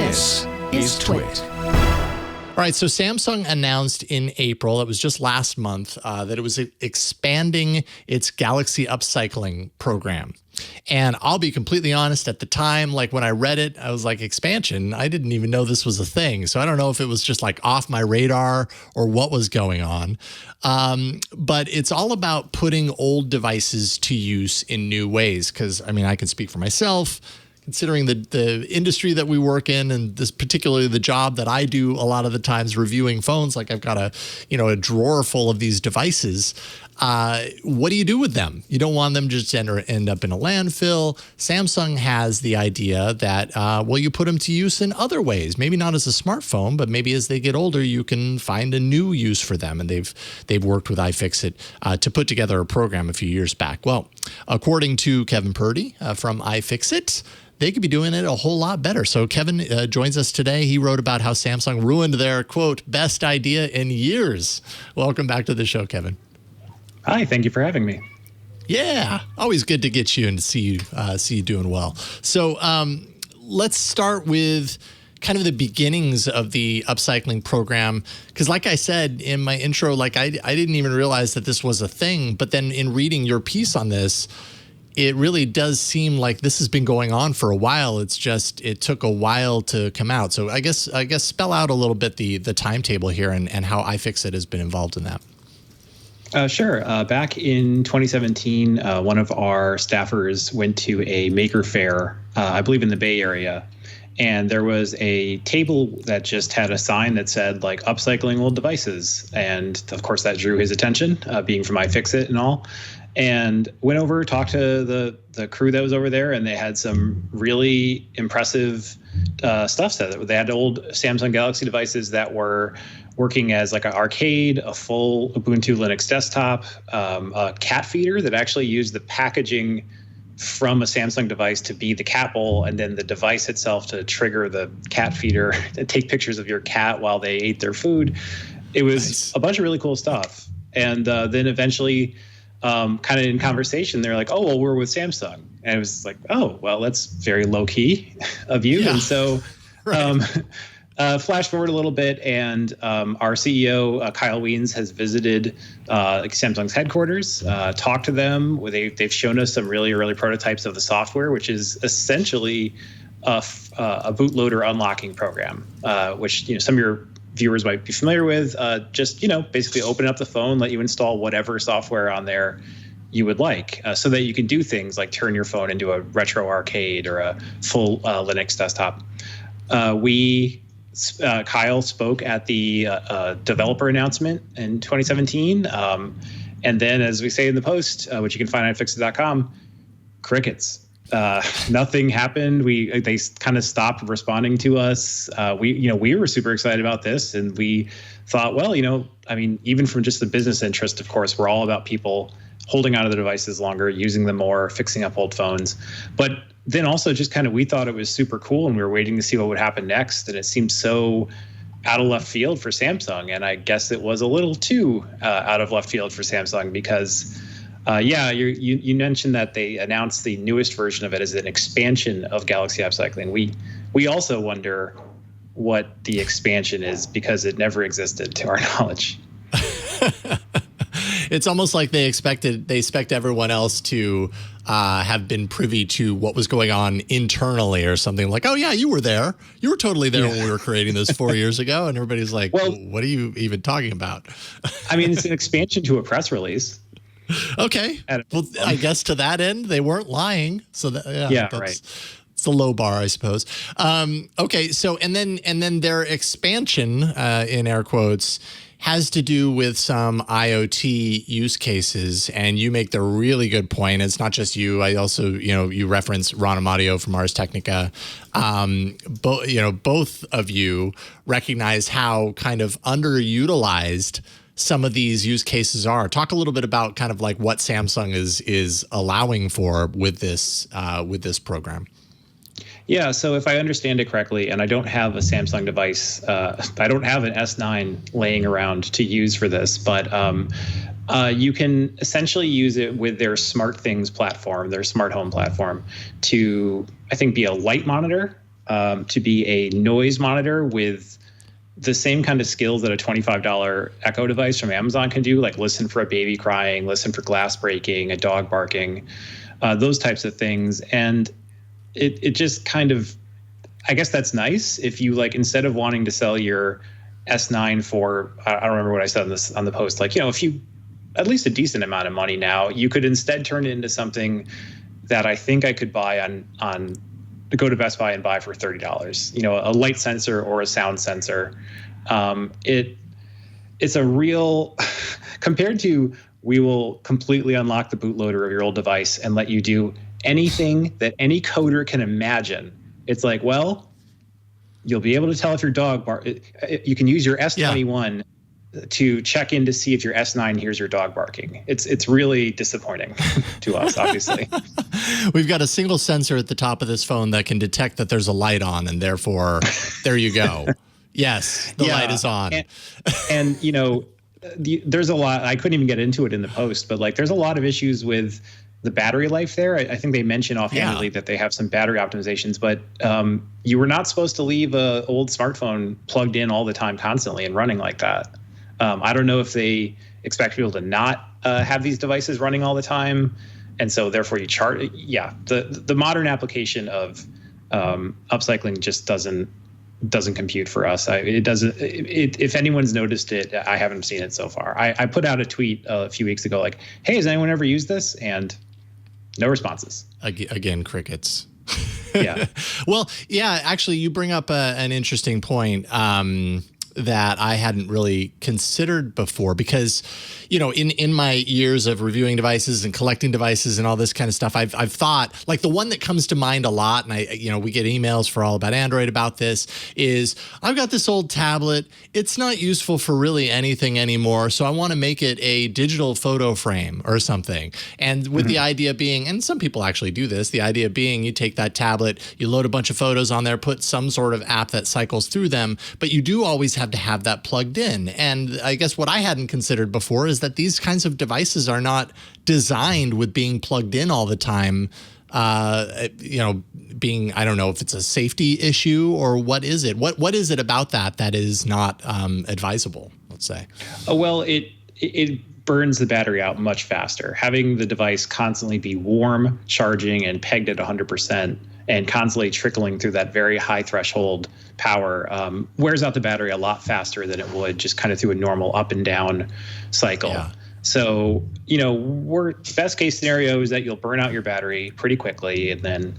This is TWiT. All right, so Samsung announced in April, it was just last month, that it was expanding its Galaxy Upcycling Program. And I'll be completely honest, at the time, like when I read it, I was like, expansion? I didn't even know this was a thing. So I don't know if it was just like off my radar or what was going on. But it's all about putting old devices to use in new ways. Because, I mean, I can speak for myself. Considering the industry that we work in, and this particularly the job that I do a lot of the times reviewing phones, like I've got a drawer full of these devices. What do you do with them? You don't want them just to end up in a landfill. Samsung has the idea that, you put them to use in other ways, maybe not as a smartphone, but maybe as they get older, you can find a new use for them. And they've worked with iFixit to put together a program a few years back. Well, according to Kevin Purdy from iFixit, they could be doing it a whole lot better. So Kevin joins us today. He wrote about how Samsung ruined their, quote, best idea in years. Welcome back to the show, Kevin. Hi, thank you for having me. Yeah, always good to get you and see you doing well. So let's start with kind of the beginnings of the upcycling program. Because like I said in my intro, like I didn't even realize that this was a thing. But then in reading your piece on this, it really does seem like this has been going on for a while. It's just, it took a while to come out. So I guess spell out a little bit the timetable here and how iFixit has been involved in that. Sure. Back in 2017, one of our staffers went to a maker fair, I believe in the Bay Area. And there was a table that just had a sign that said like upcycling old devices. And of course that drew his attention, being from iFixit and all. And went over, talked to the crew that was over there, and they had some really impressive stuff set. They had old Samsung Galaxy devices that were working as like an arcade, a full Ubuntu Linux desktop, a cat feeder that actually used the packaging from a Samsung device to be the cat bowl, and then the device itself to trigger the cat feeder and take pictures of your cat while they ate their food. It was a bunch of really cool stuff. And then eventually, kind of in conversation, they're like, oh, well, we're with Samsung. And it was like, oh, well, that's very low key of you. Yeah. And so flash forward a little bit, and our CEO, Kyle Wiens, has visited Samsung's headquarters, talked to them. They've shown us some really early prototypes of the software, which is essentially a bootloader unlocking program, which some of your viewers might be familiar with. Just basically open up the phone, let you install whatever software on there you would like, so that you can do things like turn your phone into a retro arcade or a full Linux desktop. Kyle spoke at the developer announcement in 2017, and then, as we say in the post, which you can find on iFixit.com, crickets. Nothing happened. They kind of stopped responding to us. We were super excited about this, and we thought, well, even from just the business interest, of course, we're all about people holding onto the devices longer, using them more, fixing up old phones. But then also just kind of, we thought it was super cool, and we were waiting to see what would happen next. And it seemed so out of left field for Samsung. And I guess it was a little too out of left field for Samsung because you mentioned that they announced the newest version of it as an expansion of Galaxy Upcycling. We also wonder what the expansion is because it never existed to our knowledge. It's almost like they expect everyone else to have been privy to what was going on internally or something like, oh yeah, you were there. You were totally there when we were creating this 4 years ago. And everybody's like, well, what are you even talking about? I mean, it's an expansion to a press release. Okay. Well, I guess to that end, they weren't lying. So right. It's a low bar, I suppose. Okay. So, and then their expansion, in air quotes, has to do with some IoT use cases, and you make the really good point. It's not just you. I also, you reference Ron Amadio from Ars Technica. Both of you recognize how kind of underutilized some of these use cases are. Talk a little bit about kind of like what Samsung is allowing for with this program. Yeah, so if I understand it correctly, and I don't have a Samsung device, I don't have an S9 laying around to use for this, but you can essentially use it with their SmartThings platform, their smart home platform, to, I think, be a light monitor to be a noise monitor with the same kind of skills that a $25 Echo device from Amazon can do, like listen for a baby crying, listen for glass breaking, a dog barking, those types of things. And it just kind of, I guess that's nice if you like, instead of wanting to sell your S9 for, I don't remember what I said on the post, like, if you at least a decent amount of money now, you could instead turn it into something that I think I could buy on go to Best Buy and buy for $30, a light sensor or a sound sensor. It's a real, compared to, we will completely unlock the bootloader of your old device and let you do anything that any coder can imagine. It's like, well, you'll be able to tell if your dog you can use your S21 to check in to see if your S9 hears your dog barking. It's really disappointing to us, obviously. We've got a single sensor at the top of this phone that can detect that there's a light on, and therefore, there you go. Yes, the light is on. And there's a lot, I couldn't even get into it in the post, but like there's a lot of issues with the battery life there. I think they mentioned offhandedly that they have some battery optimizations, but you were not supposed to leave an old smartphone plugged in all the time constantly and running like that. I don't know if they expect people to not have these devices running all the time, and so therefore you charge. Yeah, the modern application of upcycling just doesn't compute for us. It doesn't. If anyone's noticed it, I haven't seen it so far. I put out a tweet a few weeks ago like, "Hey, has anyone ever used this?" And no responses. Again, crickets. Yeah. Well, yeah, actually, you bring up an interesting point that I hadn't really considered before, because, in my years of reviewing devices and collecting devices and all this kind of stuff, I've thought, like, the one that comes to mind a lot, and we get emails for All About Android about this, is I've got this old tablet. It's not useful for really anything anymore, so I want to make it a digital photo frame or something. And with the idea being, and some people actually do this, the idea being you take that tablet, you load a bunch of photos on there, put some sort of app that cycles through them, but you do always have to have that plugged in. And I guess what I hadn't considered before is that these kinds of devices are not designed with being plugged in all the time. Being, I don't know if it's a safety issue or what is it? What is it about that is not advisable, let's say? Well, it burns the battery out much faster. Having the device constantly be warm, charging, and pegged at 100%, and constantly trickling through that very high threshold power wears out the battery a lot faster than it would just kind of through a normal up and down cycle. Yeah. So, best case scenario is that you'll burn out your battery pretty quickly. And then,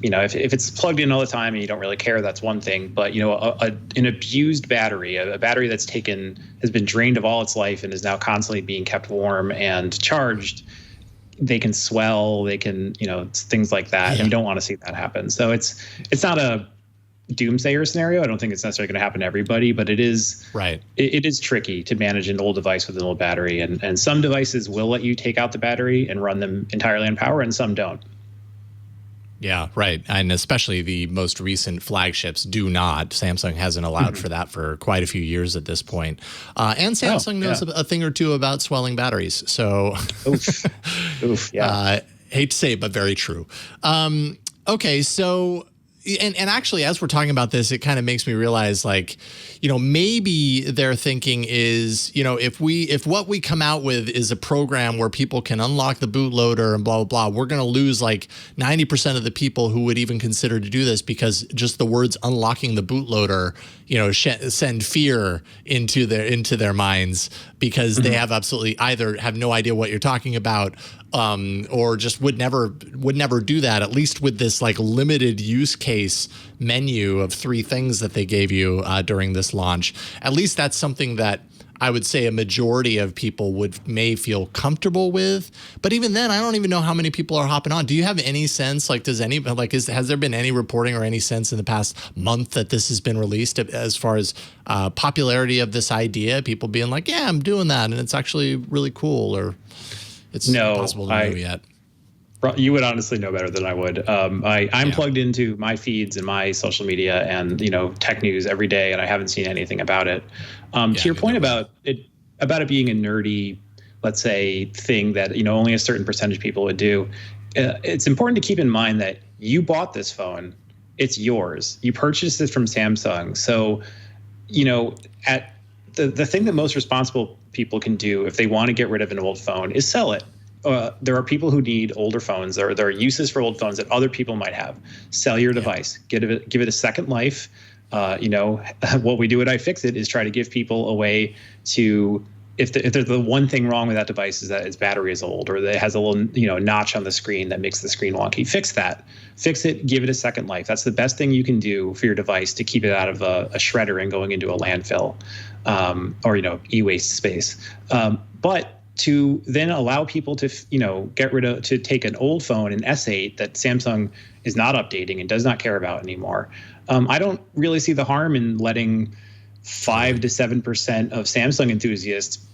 if it's plugged in all the time and you don't really care, that's one thing. But, an abused battery, a battery that's has been drained of all its life and is now constantly being kept warm and charged, they can swell, they can, things like that. Yeah. You don't want to see that happen. So it's not a doomsayer scenario. I don't think it's necessarily going to happen to everybody, but it is right. It is tricky to manage an old device with an old battery, and some devices will let you take out the battery and run them entirely on power, and some don't. Yeah, right. And especially the most recent flagships do not. Samsung hasn't allowed for that for quite a few years at this point. And Samsung knows a thing or two about swelling batteries. So, hate to say it, but very true. Okay, so... And actually, as we're talking about this, it kind of makes me realize, like, maybe their thinking is, if what we come out with is a program where people can unlock the bootloader and blah, blah, blah, we're going to lose like 90% of the people who would even consider to do this, because just the words unlocking the bootloader, send fear into their minds, because they have absolutely either have no idea what you're talking about, or just would never do that, at least with this like limited use case menu of 3 things that they gave you during this launch. At least that's something that I would say a majority of people may feel comfortable with. But even then, I don't even know how many people are hopping on. Do you have any sense, like, has there been any reporting or any sense in the past month that this has been released as far as popularity of this idea? People being like, yeah, I'm doing that, and it's actually really cool, or it's impossible to know yet. You would honestly know better than I would. I'm plugged into my feeds and my social media and tech news every day, and I haven't seen anything about it. To your point about it being a nerdy, let's say, thing that only a certain percentage of people would do, it's important to keep in mind that you bought this phone it's yours. You purchased it from Samsung. So, at the thing that most responsible people can do if they want to get rid of an old phone is sell it. There are people who need older phones. There are uses for old phones that other people might have. Sell your device. Give it a second life. What we do at iFixit is try to give people a way to, if there's the one thing wrong with that device is that its battery is old, or that it has a little notch on the screen that makes the screen wonky. Fix that. Fix it. Give it a second life. That's the best thing you can do for your device to keep it out of a shredder and going into a landfill, or e-waste space. But to then allow people to to take an old phone, an S8 that Samsung is not updating and does not care about anymore. I don't really see the harm in letting 5 to 7% of Samsung enthusiasts,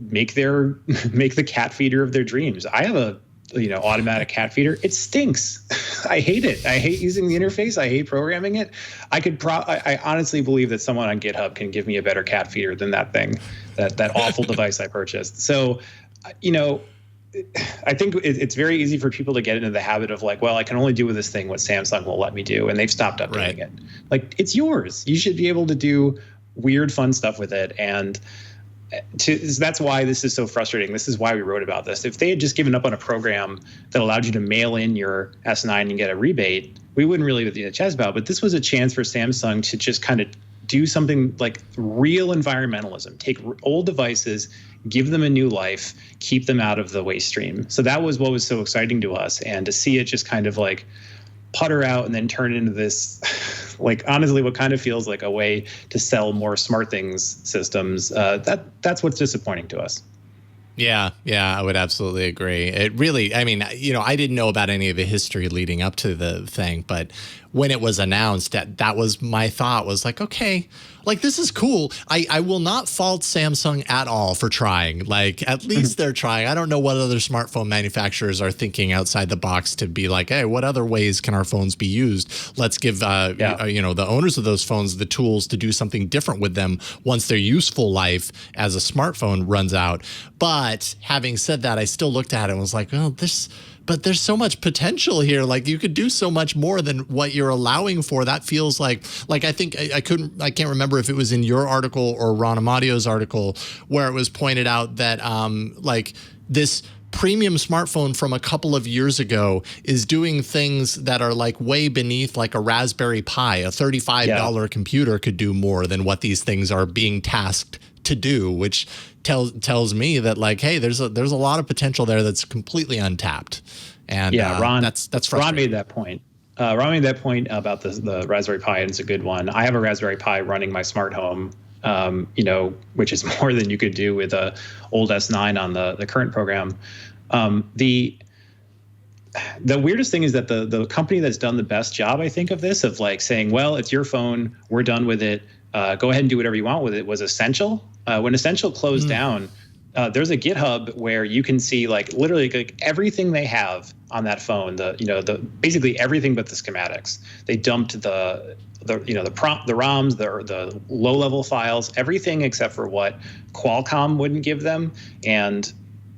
make the cat feeder of their dreams. I have a automatic cat feeder. It stinks. I hate it. I hate using the interface. I hate programming it. I honestly believe that someone on GitHub can give me a better cat feeder than that thing, that awful device I purchased. So, I think it's very easy for people to get into the habit of like, well, I can only do with this thing what Samsung will let me do. And they've stopped updating it. Like, it's yours. You should be able to do weird, fun stuff with it. And that's why this is so frustrating. This is why we wrote about this. If they had just given up on a program that allowed you to mail in your S9 and get a rebate, we wouldn't really be the chest about. But this was a chance for Samsung to just kind of do something like real environmentalism. Take old devices, give them a new life, keep them out of the waste stream. So that was what was so exciting to us. And to see it just kind of like putter out and then turn into this, like, honestly, what kind of feels like a way to sell more SmartThings systems, that's what's disappointing to us. Yeah, I would absolutely agree. It really, I mean, I didn't know about any of the history leading up to the thing, but when it was announced, that was my thought, was like, okay, like, this is cool. I will not fault Samsung at all for trying. Like, at least they're trying. I don't know what other smartphone manufacturers are thinking outside the box to be like, hey, what other ways can our phones be used? Let's give the owners of those phones the tools to do something different with them once their useful life as a smartphone runs out. But having said that, I still looked at it and was like, oh, but there's so much potential here. Like, you could do so much more than what you're allowing for. That feels like I think I can't remember if it was in your article or Ron Amadio's article where it was pointed out that like this premium smartphone from a couple of years ago is doing things that are like way beneath like a Raspberry Pi. A $35 computer could do more than what these things are being tasked to do, which tells me that, like, hey, there's a lot of potential there that's completely untapped. And Ron, that's frustrating. Ron made that point. Ron made that point about the Raspberry Pi, and it's a good one. I have a Raspberry Pi running my smart home, which is more than you could do with a old S9 on the current program. The weirdest thing is that the company that's done the best job, I think, of this, of like saying, well, it's your phone, we're done with it, go ahead and do whatever you want with it, was Essential. When Essential closed down, there's a GitHub where you can see like literally like everything they have on that phone, basically everything but the schematics. They dumped the ROMs, the low level files, everything except for what Qualcomm wouldn't give them. And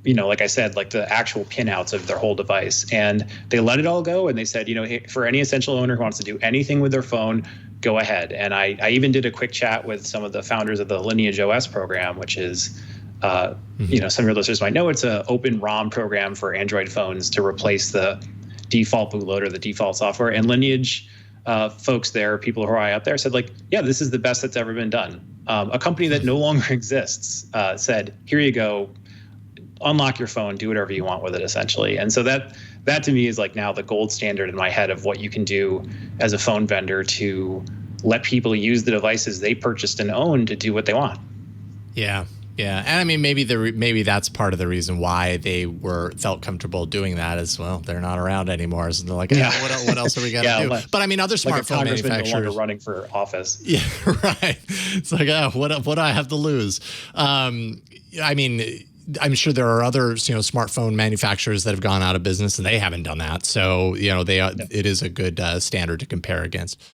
like I said, like the actual pinouts of their whole device. And they let it all go. And they said, hey, for any Essential owner who wants to do anything with their phone, go ahead. And I even did a quick chat with some of the founders of the Lineage OS program, which is, some of your listeners might know, it's an open ROM program for Android phones to replace the default bootloader, the default software. And Lineage folks there, people who are high up there, said, like, yeah, this is the best that's ever been done. A company that no longer exists said, here you go, unlock your phone, do whatever you want with it, essentially. And so that to me is like now the gold standard in my head of what you can do as a phone vendor to let people use the devices they purchased and own to do what they want. Yeah. And I mean, maybe that's part of the reason why they felt comfortable doing that as well. They're not around anymore. So they're like, what else are we going to do? But I mean, other smartphone manufacturers. No longer running for office. Yeah, right. It's like, what do I have to lose? I mean, I'm sure there are other, smartphone manufacturers that have gone out of business and they haven't done that. So, it is a good standard to compare against.